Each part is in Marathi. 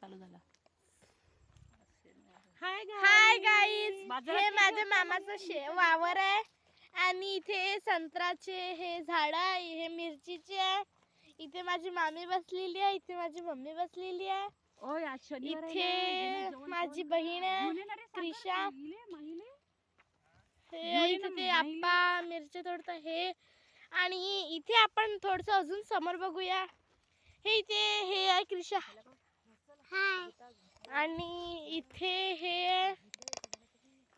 चालू झाला. हाय गाईज, हे माझ्या मामाचं वावर आहे आणि इथे संत्र्याचे हे झाड आहे, हे मिरचीचे आहे. इथे माझी मामी बसलेली आहे, इथे माझी मम्मी बसलेली आहे. इथे माझी बहीण आहे क्रिशा. इथे ते आप्पा मिरची तोडतात हे. आणि इथे आपण थोडस अजून समोर बघूया. हे इथे हे आहे क्रिशा. आणि इथे हे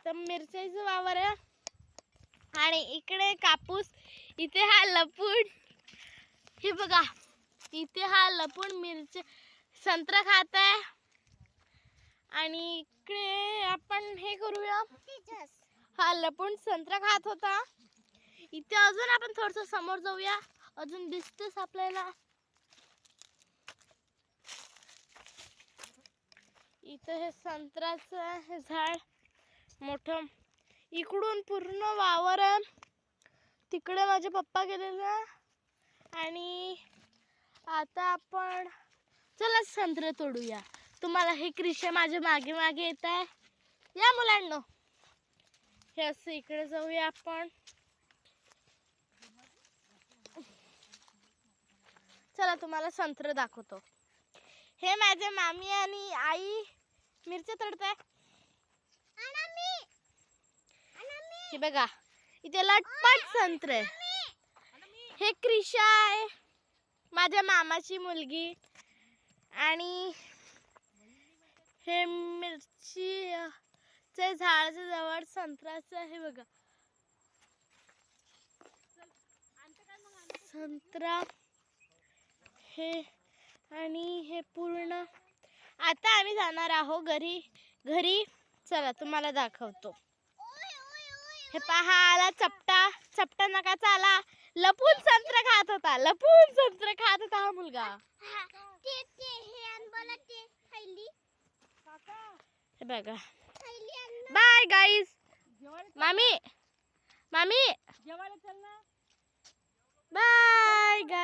तर मिरच्याचं वावर आहे. आणि इकडे कापूस. इथे हा लपून, हे बघा इथे हा लपून मिरची संत्रा खात आहे. आणि इकडे आपण हे करूया, हा लपून संत्रा खात होता. इथे अजून आपण थोडस समोर जाऊया, अजून दिसतेच आपल्याला. इथे हे संत्र्याचं हे झाड मोठं. इकडून पूर्ण वावर आहे. तिकडे माझे पप्पा गेलेले. आणि आता आपण चला संत्रे तोडूया. तुम्हाला हे क्रिशा माझ्या मागे मागे येत आहे. या मुलांनो, हे असं इकडे जाऊया आपण. चला तुम्हाला संत्र दाखवतो. हे माझे मामी आणि आई मिरच्या तोडताय. हे बघा इथे लटपट संत्रे. हे क्रिशा आहे, माझ्या मामाची मुलगी. आणि हे मिरचीचे झाडाच्या जवळ संत्र्याचं हे बघा संत्रा हे. आणि हे पूर्ण आता आम्ही जाणार आहोत घरी. चला तुम्हाला दाखवतो. हे पहा आला चपटा. चपटा नका चाला. लपून संत्रा खात होता, लपून संत्रा खात होता हा मुलगा. हे बघा. Bye guys. मामी बाय गाय.